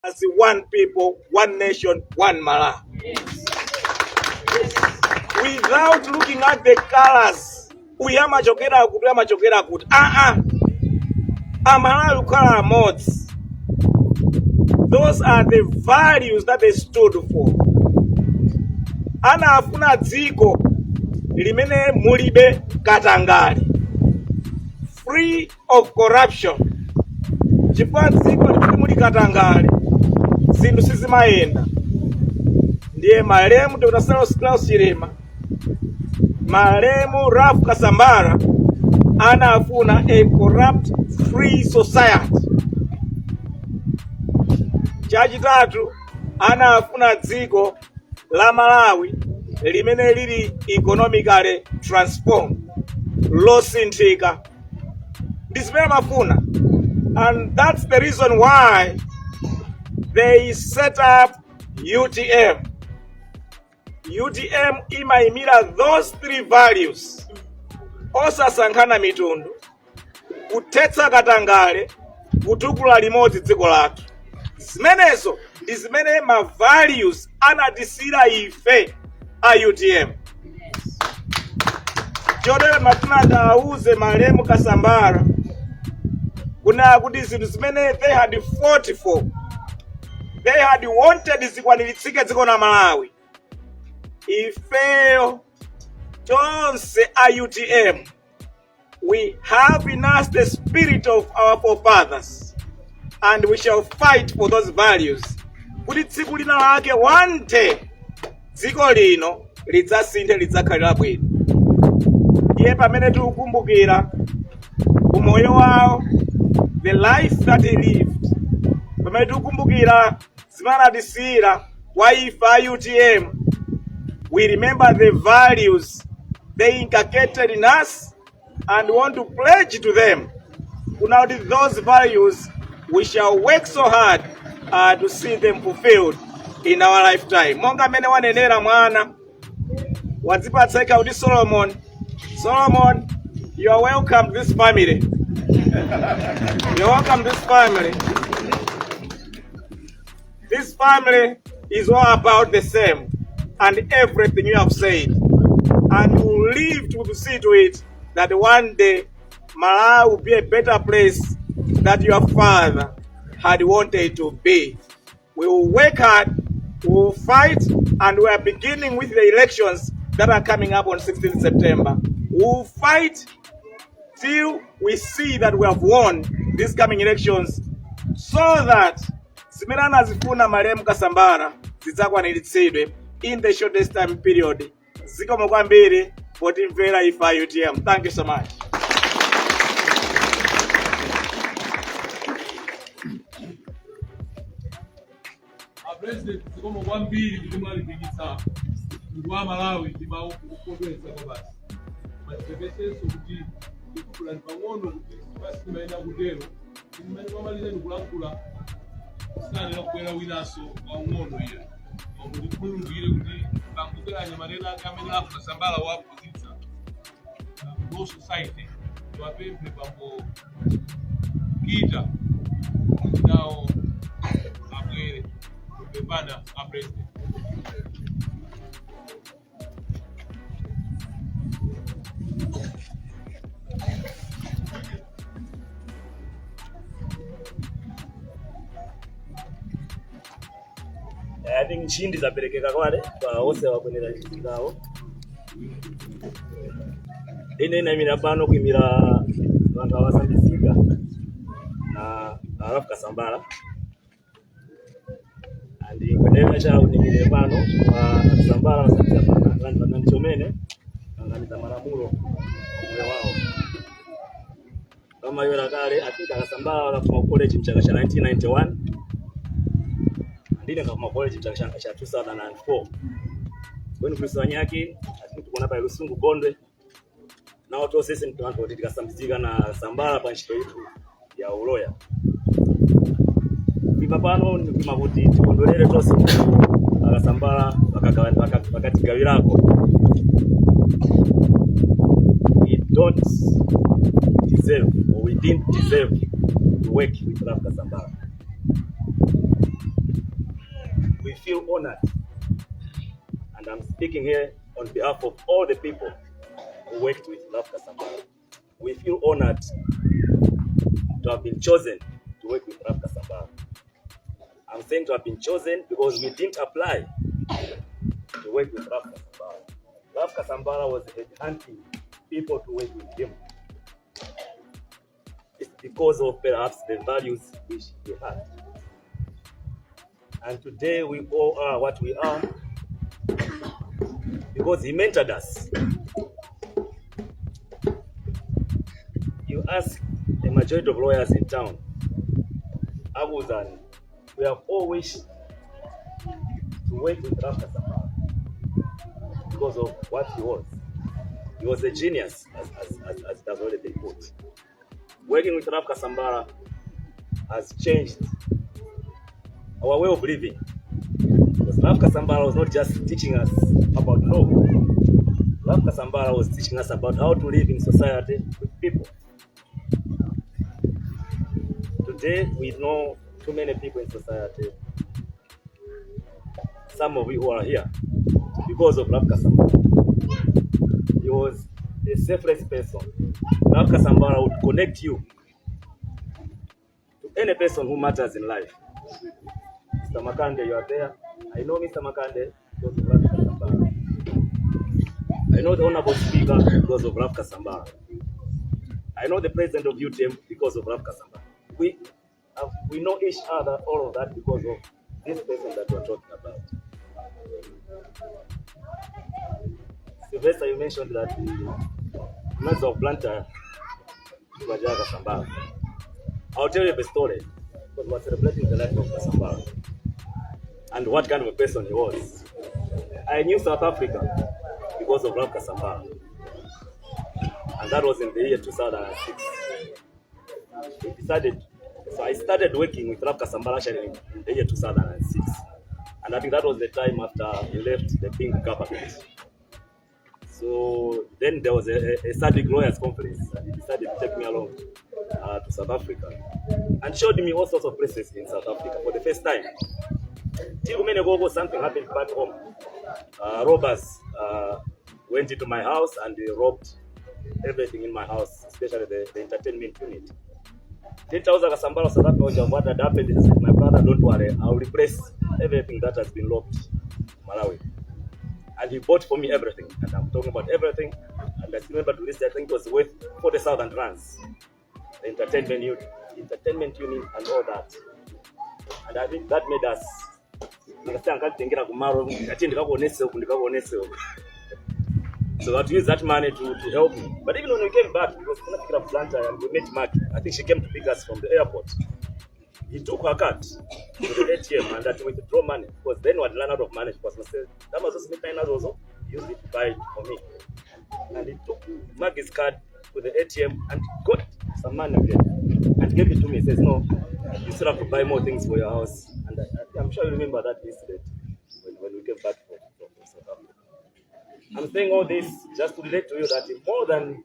as one people, one nation, one Malawi. Without looking at the colors, uyamachokera kuti amachokera kuti Amalawi kukhala mods. Those are the values that they stood for. Anafuna dziko limene mulibe katangale, free of corruption. Chifukwa dziko limene muli katangale zinthu sizimayenda. Ndiye malemu Dr. Saulos Klaus Chilima, malemu Ralph Kasambara anafuna a corrupt free society. Chachitatu anafuna dziko la Malawi limene lili economically transformed, losinthika. Ndizimene amafuna, and that's the reason why they set up UTM. UTM imayimira those three values: osasankhana mitundu, kuthetsa katangale, kutukula limodzi dziko lathu. Zimenezo ndi zimene ma values anatisira ife a UTM. Chotero mafuna ndawuze malemu Kasambara kuna kuti zinthu zimene they had fought for, they had wanted zikwaniritsidwe dziko la Malawi. Ifeyo tonse a UTM, we have in us the spirit of our forefathers, and we shall fight for those values. Kuti tsiku lina lake one day dziko lino lidzasinthe, lidzakhalira bwino. Iye pamene tikukumbukira umoyo wawo, the life that he lived, pamene tikukumbukira zimene anatisira kwa ife a UTM, we remember the values they inculcated in us and want to pledge to them. Now those values, we shall work so hard to see them fulfilled in our lifetime. Monga mene wanenera mwana wadzipatseka kuti Solomon, you are welcome to this family. You're welcome to this family. This family is all about the same and everything you have said, and you will live to see to it that one day Malawi will be a better place that your father had wanted to be. We will work hard, we will fight, and we are beginning with the elections that are coming up on 16th September. We will fight till we see that we have won these coming elections, so that zimene anazifuna malemu Kasambara zidzakwaniritsidwe in the shortest time period. Zikomo kwambiri potimvera ife a UTM. Thank you so much. President, zikomo kwambiri kuti mwalipikitsa kwa Malawi ndi maukondweza kwa basi. Matipepeseso kuti ikukula pang'ono kuti basi timayenda kutero. Timene kwamaliza ndikulankhula kusane nakukwera winaso waung'ono iye. Kuti kulungire kuti pangubweranya manena amene Ralph Kasambara waphunzitsa Law Society tiwapemphe pambo kita kuti nawo abwere kupambana a president. I think nchindi zaperekeka kwale kwa wose wakwenera nchindikawo. Ine naimira pano kuimira vanga wasambizika na Ralph Kasambara. Andi kwenera cha unimire pano kwa Kasambara wasambizika pano nanchomene anganiza Malamulo mwe wao. Kama yora kale atika Kasambara wakafuma college mchaka cha 1991. Ndine kama college mchaka cha 2004. Kwani Kristo nyaki atikuna pa Lusungu Bondwe na watu sisi mtu wangu tikasambizika na Kasambara pa nchito yetu ya uloya. Bipa pano ndi makuti tikondolere tose Kasambara wakati gawirako. We didn't deserve to work with Ralph Kasambara. we feel honored. And I'm speaking here on behalf of all the people who worked with Ralph Kasambala. We feel honored to have been chosen to work with Ralph Kasambala. I'm saying to have been chosen because we didn't apply to work with Ralph Kasambala. Ralph Kasambala was headhunting people to work with him. It's because of perhaps the values which he had. And today we all are what we are because he mentored us. You ask the majority of lawyers in town, Aguzan, we have all wished to work with Ralph Kasambala because of what he was. He was a genius, as it has already been put. Working with Ralph Kasambala has changed our way of living. Because Ralph Kasambala was not just teaching us about law. Ralph Kasambala was teaching us about how to live in society with people. Today, we know too many people in society. Some of you who are here because of Ralph Kasambala. He was a selfless person. Ralph Kasambala would connect you to any person who matters in life. Mr. Makande, you are there. I know Mr. Makande because of Ralph Kasambala. I know the Honorable Speaker because of Ralph Kasambala. I know the President of UTM because of Ralph Kasambala. We know each other, all of that, because of this person that we're talking about. Sylvester, you mentioned that the Knights of Blantyre were Kasambala. I'll tell you the story, because we're celebrating the life of Kasambala and what kind of a person he was. I knew South Africa because of Ralph Kasambala, and that was in the year 2006. So I started working with Ralph Kasambala actually in the year 2006, and I think that was the time after he left the Pink government. So then there was a SADC lawyers conference, and he decided to take me along to South Africa and showed me all sorts of places in South Africa for the first time. Till many ago, something happened back home. Robbers went into my house and they robbed everything in my house, especially the entertainment unit. Then Kasambala South Africa, what had happened is, my brother, don't worry, I'll replace everything that has been robbed in Malawi. And he bought for me everything, and I'm talking about everything. And I still remember to this, I think it was worth 40,000 rands. The entertainment unit, and all that. And I think that made us. So I had to use that money to help me. But even when we came back, because we was Blantyre and we met Mark, I think she came to pick us from the airport. He took her card to the ATM and that we withdraw money, because then we had run out of money. Because we said, that was also used it to buy for me. And he took Mark's card to the ATM and got some money again and gave it to me. He says, no, you still have to buy more things for your house. And I'm sure you remember that incident when we came back from South Africa. I'm saying all this just to relate to you that more than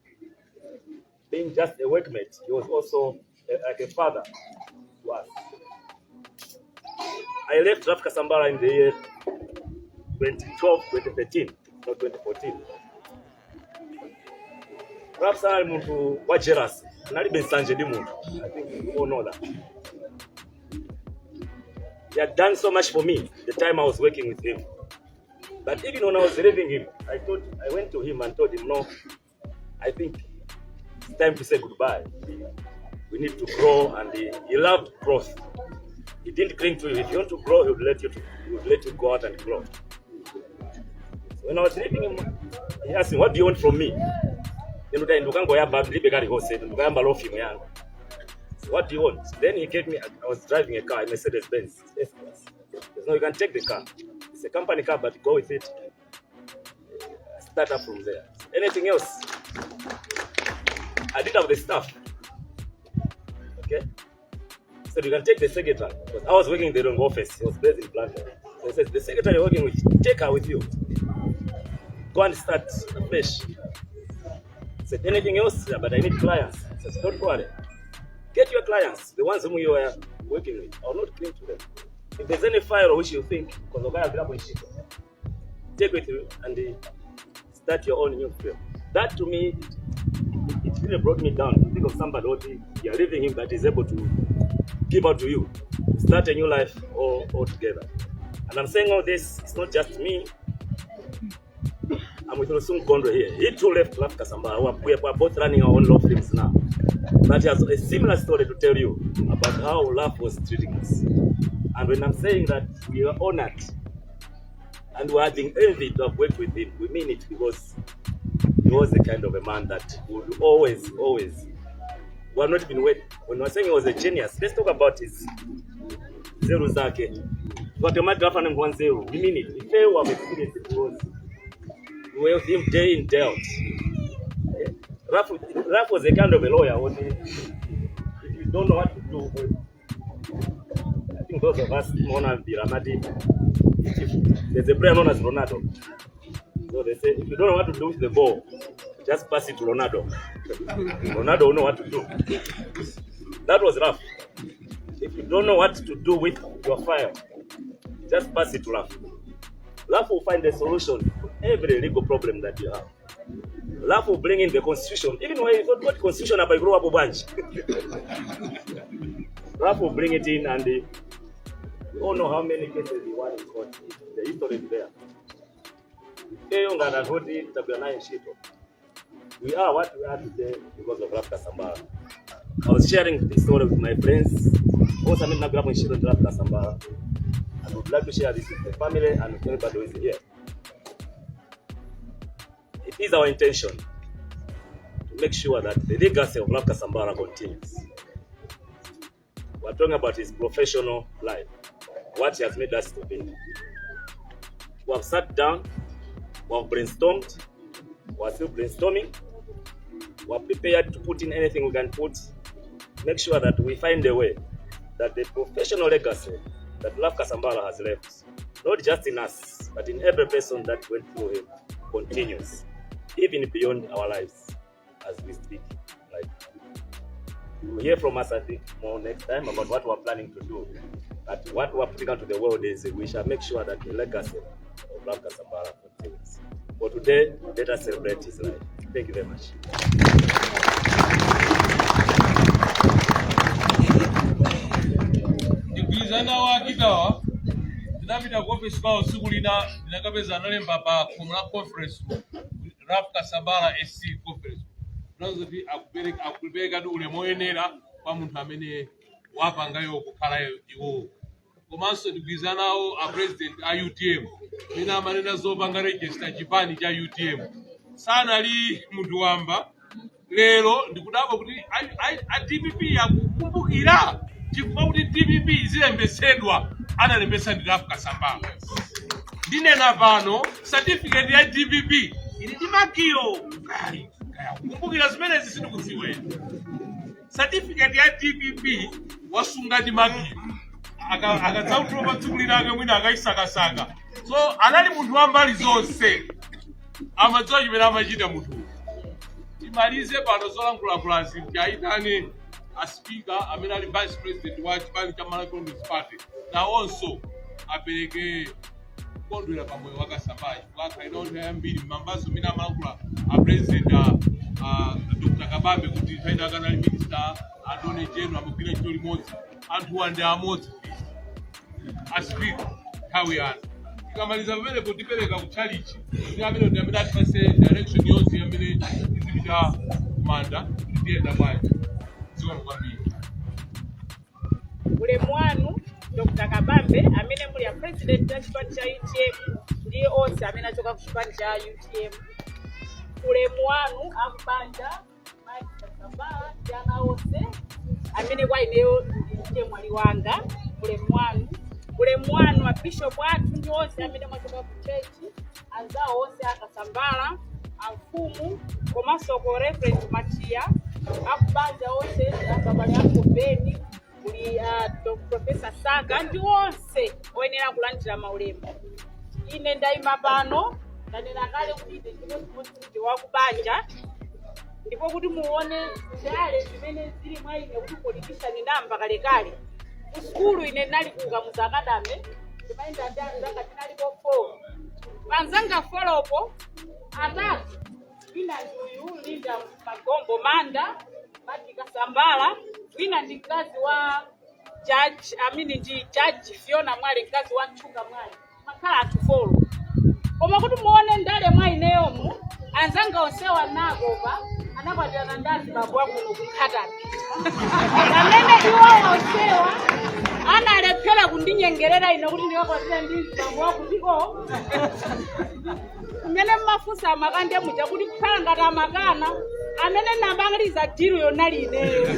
being just a workmate, he was also like a father to us. I left Ralph Kasambala in the year 2012, 2013, not 2014. Ralph Kasambala was jealous. I think you all know that. He had done so much for me the time I was working with him. But even when I was leaving him, I went to him and told him, no, I think it's time to say goodbye. We need to grow, and he loved growth. He didn't cling to you. If you want to grow, he would let you go out and grow. So when I was leaving him, he asked me, what do you want from me? So what do you want? Then he gave me, I was driving a car, a Mercedes-Benz. No, you can take the car. It's a company car, but go with it. Start up from there. Anything else? I didn't have the stuff. Okay? So you can take the secretary. Because I was working in the wrong office. He was based in Blantyre. So he says, the secretary you're working with, take her with you. Go and start fresh. I said, anything else? Yeah, but I need clients. I said, don't worry. Get your clients, the ones whom you are working with. I will not cling to them. If there's any file which you think, because of available sheet, take it and start your own new film. That to me, it really brought me down to think of somebody what you're leaving him that is able to give out to you, start a new life all together. And I'm saying all this, it's not just me. I'm with Olusegun Gondwe here. He too left Ralph Kasambala. We are both running our own law firms now. But he has a similar story to tell you about how Ralph was treating us. And when I'm saying that we are honored and we are being envied to have worked with him, we mean it, because he was the kind of a man that would always, we have not been waiting. When we're saying he was a genius, let's talk about his zero zake. But the matter of 1-0, we mean it. If you have experienced it, we were with him day in, day out. Ralph was a kind of a lawyer. If you don't know what to do, I think those of us known the Ramadi, there's a player known as Ronaldo. So they say, if you don't know what to do with the ball, just pass it to Ronaldo. Ronaldo will know what to do. That was Ralph. If you don't know what to do with your file, just pass it to Ralph. Ralph will find a solution to every legal problem that you have. Ralph will bring in the constitution, even when you got constitution up, I grow up a bunch. Ralph will bring it in, and you all know how many cases he won in court. The history is there. We are what we are today because of Ralph Kasambala. I was sharing this story with my friends. Also, I'm not going to share with Ralph Kasambala. I would like to share this with the family and with everybody who is here. It is our intention to make sure that the legacy of Ralph Kasambala continues. We're talking about his professional life, what he has made us to be. We have sat down, we have brainstormed, we are still brainstorming, we are prepared to put in anything we can put, make sure that we find a way that the professional legacy that Ralph Kasambala has left, not just in us, but in every person that went through him, continues, even beyond our lives as we speak. Like, you will hear from us, I think, more next time about what we're planning to do. But what we're putting out to the world is we shall make sure that the legacy of Ralph Kasambala continues. For today, let us celebrate his life. Thank you very much. Igwizana wa kitawa tinapita ku office kwa usiku lina ndinakapeza analemba pa kumula conference Ralph Kasambala SC conference. Tunazoti akupereka ndi ulemu oyenera kwa munthu amene wapangayo kukhala iwo. Komanso ndigwizanawo a president a UTM amene amanena zopanga register chipani cha UTM. Sanali munthu wamba. Lero ndikudabwa kuti a DPP yakukumbukira chifukwa kuti DPP izilembetsedwa analembetsa ndi Ralph Kasambala. Ndinena pano certificate ya DPP ili ndi makio kukumbukira zimene zisindikuziwe. Certificate ya DPP wasunga ndi makio akadzautropa tsiku linake mwina akayisakasaka. So anali munthu wa mbali zonse amadziwa chimene amachita munthu. Timalize pano zolankhula zinthu a speaker amene ali vice president wa chipani cha Malawi Congress Party nawonso apereke kukondwera pamoyo wa Kasambala wakhaina onthu ayambiri m'mambazo amene amalankhula a president Dr. Kabambe kuti nthawi akanali minister attorney general amagwira ntchito limodzi anthu wande amodzi a speaker nthawi yanu. Tikamaliza pamene kutipereka kutchalichi kuti amene ndi amene atipase direction yonse amene izipita kumanda tiyenda bwanji. Ulemu wanu Dr. Kabambe amene muli a president wa chipani cha UTM ndi onse amene achoka ku chipani cha UTM. Ulemu wanu akubanja Mike Kasambala ndi ana onse amene kwa ineyo ndiye mwali wanga. Ulemu wanu a bishop athu ndi onse amene mwachoka ku church, anzawo onse a Kasambala, amfumu komanso ko reverend Machia akubanja onse akabale akobeni kuli Professor Saga ndi onse oyenera kulandira maulemu. Ine ndayima pano ndanena kale kuti ndi wakubanja ndipo kuti muone ndale zimene zili mwa ine kuti politician namba kalekale Skulu ine nali kuuka muzakadame timaenda ndi anzanga tinaliko 4 anzanga folopo atatu wina ndi uyu Linda Magombo Manda Matika Sambala wina ndi mkazi wa Judge Fiona Mwale mkazi wa Nchuka Mwale makhala athu 4 koma kuti muone ndale mwa ineyomu anzanga onsewa nagopa anakwatana ndazi babu wako kukhatapi amene iwo onsewa analephera kundinyengerera ine kuti ndikakwatira ndizi babu wako ndiko kumene mmafunsa amakande muja kuti kukhala ngati amakana amene nambangaliza diru yonali ineyo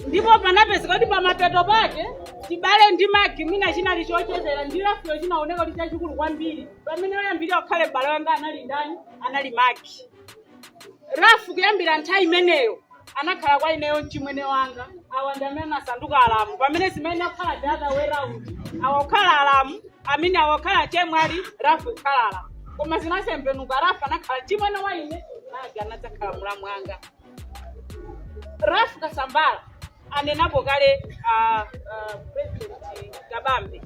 ndipo panapezeka kuti pamapeto pake tibale ndi magi mina chinali chochezera ndi rafuyo chinaoneka kuti chachikulu kwambiri pamene oyambirira kukhale m'bale wanga anali ndani anali magi rafu kuyambira nthawi imeneyo anakhala kwa ineyo mchimwene wanga awa ndi amene asanduka alamu pamene zimene akhala the other way round awakhala alamu amene awakhala chemwali rafu ikhala alamu koma zinasembenuka rafu anakhala chimwene wa ine magi anadzakhala mulamu wanga Rafu Kasambala anenapo kale President Kabambe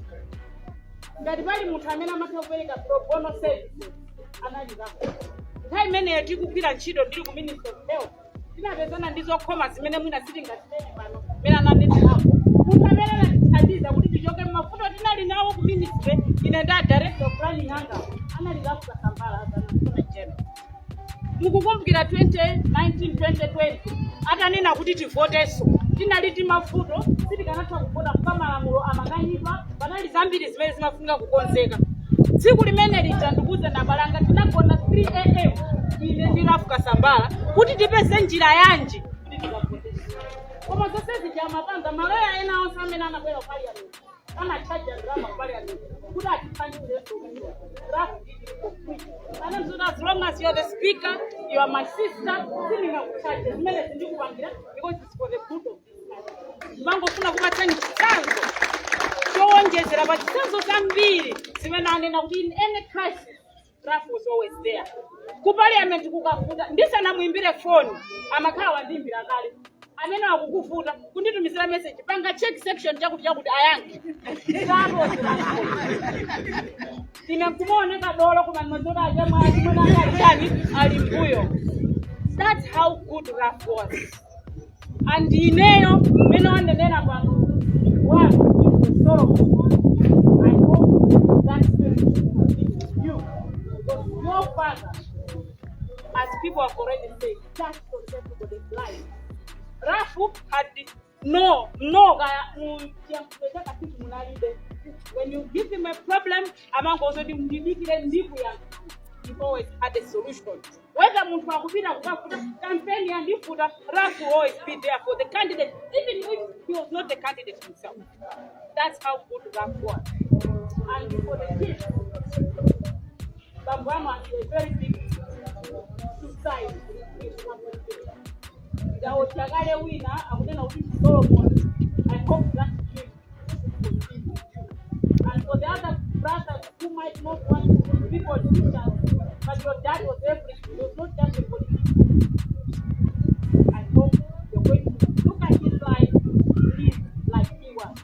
ngati pali munthu amene amapereka pro bono services analizapo nthawi imeneyo tikugwira ntchito ndili ku Ministry of Health tinapezana ndizokhoma zimene mwina sitingatitenge pano mena nanenerapo munthu amene anatithandiza kuti tichoke mmavuto tinali nawo ku ministry ine nda director of planning anga analizapo Kasambala azana general mukukumbukira 2019-2020 atanena kuti tivoteso tinali timavuto sitikanatha kuvota kwa malamulo amakanyidwa panali zambiri zimene zimafunika kukonzeka tsiku limene lija ndikuze nabalanga tinagona 3 AM ine ndi Rafu Kasambala kuti tipeze njira yanji kuti tikavotesa koma zonse zijamapanga maloya ena onse amene anabwera parliament anachaja drama parliament kuti atipangire Rafu and as long as you're the speaker, you are my sister, sitting up charges, because it's for the good of this country. Mango kuna kubatani chisanzo. Chowonjezera bachisanzo zambiri. Zimenanena kuti in any crisis, Rafu was always there. Ku parliament kukafuta, ndisa namuimbire phone, amakhala wandimbira kale. Amene akukufuta, kunditumizira message, panga check section chakuti ayange. Nimekumoneka dolo kuma mmoja ajama alimbuyo. That's how good Rafu was. And ineyo meno anenena kwa one sorrow. I hope that spirit is you. Because your father, as people have already said, just protect people's life. Rafu had no when you give him a problem, among also the he always had a solution. Whether muntu akupita kukafuta campaign and ifuta, Rafu always be there for the candidate, even if he was not the candidate himself. That's how good Rafu was. And for the kids, Bambama is a very big society. The Otiagale winner, I wouldn't know Solomon. I hope that and for the other brothers who might not want to be politicians, but your dad was everything, he was not just a politician. I hope you're going to look at his life, live like he was.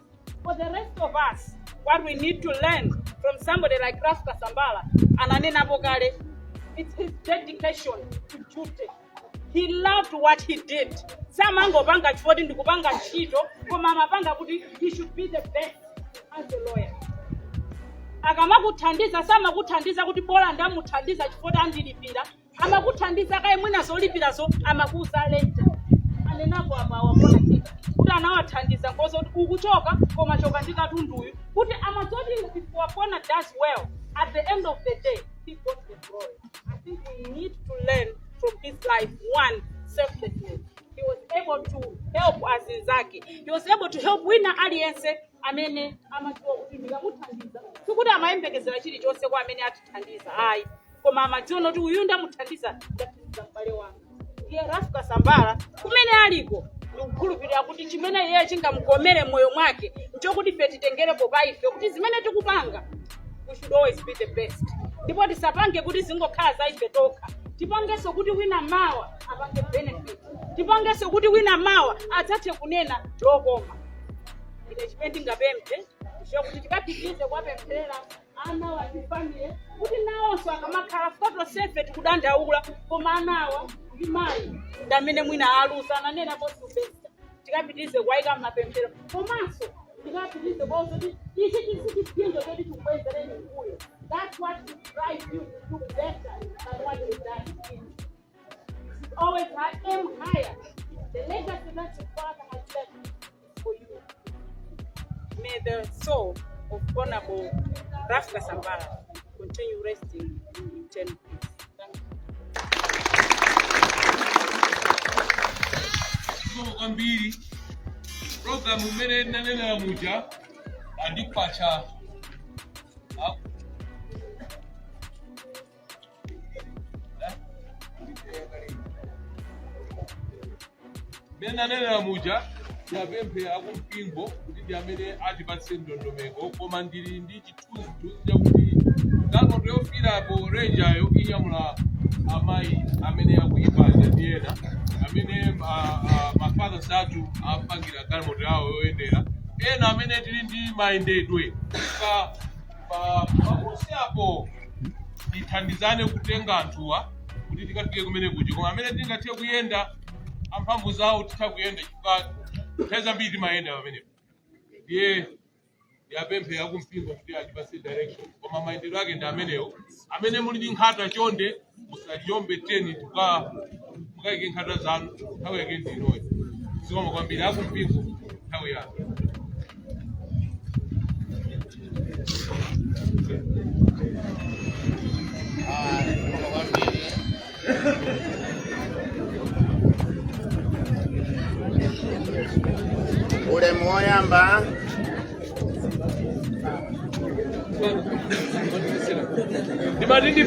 For the rest of us, what we need to learn from somebody like Rafu Kasambala and Anena Bogale, it's his dedication to duty. He loved what he did. Samango banga chifoti ndikupanga ntchito, koma amapanga kuti he should be the best as a lawyer. Akamakuthandiza samakuthandiza kuti bola ndamuthandiza chifoti andilipira, amakuthandiza kaye mwina zolipirazo amakuza later. Anenapo apa wabona kika kuti anawathandiza ngozo kuti ukuchoka koma choka ndikatunduyu kuti amazoti if wapona does well at the end of the day he got the glory. I think we need to learn from his life. One, selflessness. He was able to help Azinzaki. He was able to help Winner Alliance. Amene amatuwa kutimika muthandiza. Sukuti amaembekezera chili chose kwa amene atithandiza. Hayi. Koma amadziona kuti uyunda muthandiza ndathandiza mbale wanga. Iye Rafu Kasambala kumene aliko ndikukhulupirira kuti chimene iye chingamkomere moyo mwake nchokuti ife titengerepo pa ife kuti zimene tikupanga we should always be the best. Ndipo tisapange kuti zingokhala za ife tokha. tipangenso kuti wina mawa apange benefit, tipangenso kuti wina mawa adzathe kunena lokoma. Ine chimene ndingapemphe kuti tikapitirize kuwapempherera ana watifamile kuti nawonso akamakhala photosafety kudandaula, koma anawa ndi mayi ndi amene mwina alusa ananena posubesa, tikapitirize kuwayika m'mapemphero. Komanso tikapitirize konso kuti ichi chisipinzo choti chikubwezereni mbuyo. That's what will drive you to do better than what you've done. Always aim higher. The legacy that your father has left is for you. May the soul of Honorable Ralph Kasambala continue resting in eternal peace. Thank you. Kwambiri program umene nanena muja andikwacha nanena muja yapemphe akumpingo kuti ndi amene atipatse ndondomeko, koma ndili ndi chithunzi chakuti galimoto yofirapo renjayo inyamula amayi amene akuyipanja ndi ena amene mafathers athu apangira galimoto yawo yoyendera, ena amene tili ndi mayendedwe pakusiyapo tithandizane kutenga anthuwa kuti tikafike kumene kuja, koma amene tingathe kuyenda amphamvu zawo titha kuyenda chifukwa nthawi zambiri timayenda pamenepo. Ndiye yapemphe akumpingo kuti atipatse direction, koma mayendedwe ake ndi amenewo. Amene muli ndi nkhata chonde musaliyombe teni mukayike nkhata zanu, nthawi yake ndinoyo. Zikoma kwambiri akumpingo nthawi yake. Ule moyamba Ndimatindi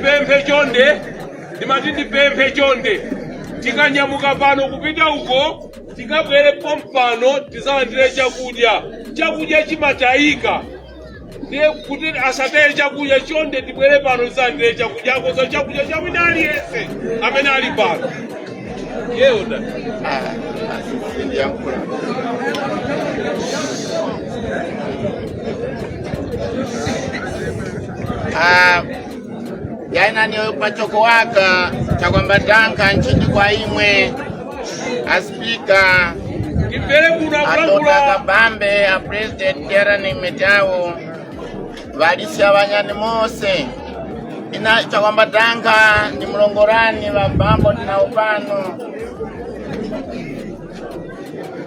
pemphe chonde tikanyamuka pano kupita uko tikabwere pompano tizalandire chakudya chimatayika. Ndiye kuti asataye chakudya chonde tibwere pano tizalandire chakudya, koza chakudya cha wina aliyense amene ali pano. Yeoda yaina niyo pachoko waka chakwamba tanka nchini kwa imwe aspika Dr. Kabambe a President Terani Metawo valisia wanyani mose ina chakwamba tanka ni mlongorani wa bambo na upano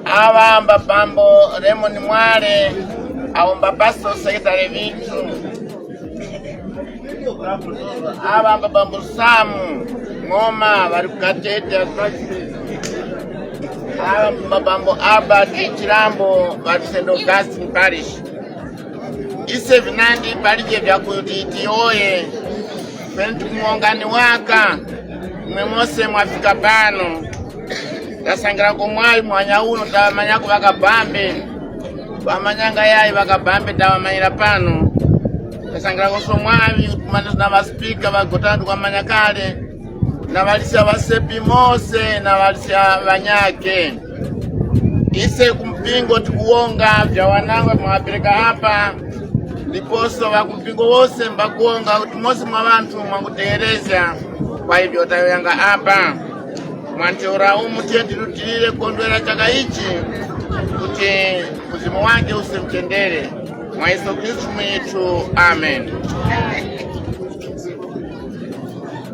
awamba bambo Raymond Mwale awamba pasto secretary vitu awamba bambo Samu Ngoma wali kukatete awamba bambo Albert Chirambo wali St. Augustine Parish. Ise vinandi palije vya kutiti oye pentu mwongani waka mwemose mwafika pano tasangira kumwai mwanya uno tawamanyako Bakabambe wamanyanga yayi Bakabambe tawamanyira pano tasangira koso mwavi kumanda na vaspika vagotandu kwa manyakale na valisia vasepi mose na valisia vanyake. Ise kumpingo tikuonga vya wanangwe mwapeleka hapa liposo wakumpingo wose mbakuonga utumosi mwa vantu mwangutegereza. Kwa hivyo tayoyanga hapa mwanteura umu tieti lutilile kondwela chaka ichi kuti kuzimu wake usemtendere mwa Yesu Kristu mwetu. Amen.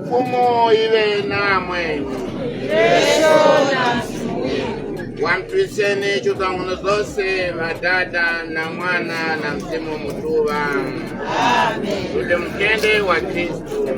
Fumo iwe namwe wamtwiseni chutanguno zose vatata na mwana na mzimu mutuwa. Amen. Ule mkende wa Kristu.